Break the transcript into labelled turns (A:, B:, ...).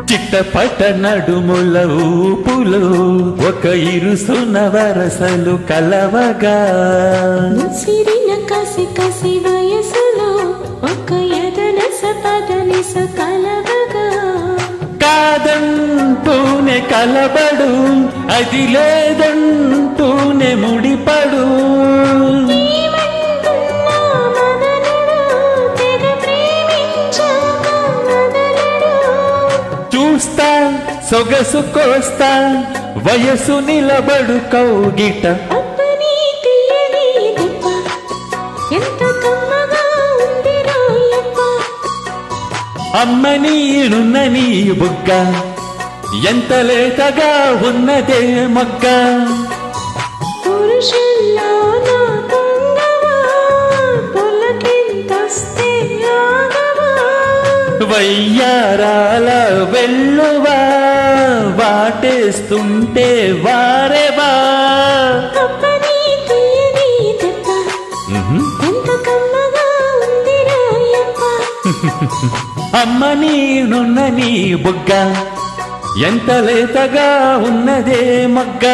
A: చిట్టపట నడుముల ఊపులు ఒక ఇరుసున వరసలు కలవగా
B: ముసిరిన కసి కసి వయసులో ఒక ఎదనస పదనిస కలవగా
A: కాదంటూనే కలబడు అది లేదంటూనే ముడిపడు చూస్తా సొగసు కోస్తా వయసు నిలబడు కౌగిట అమ్మ నీనున్న నీ బుగ్గ ఎంత లేతగా ఉన్నదే మొగ్గ వయ్యారాల వెల్లువా వాటేస్తుంటే వారేవా అమ్మ నీనున్న నీ బుగ్గ ఎంత లేతగా ఉన్నదే మొగ్గ.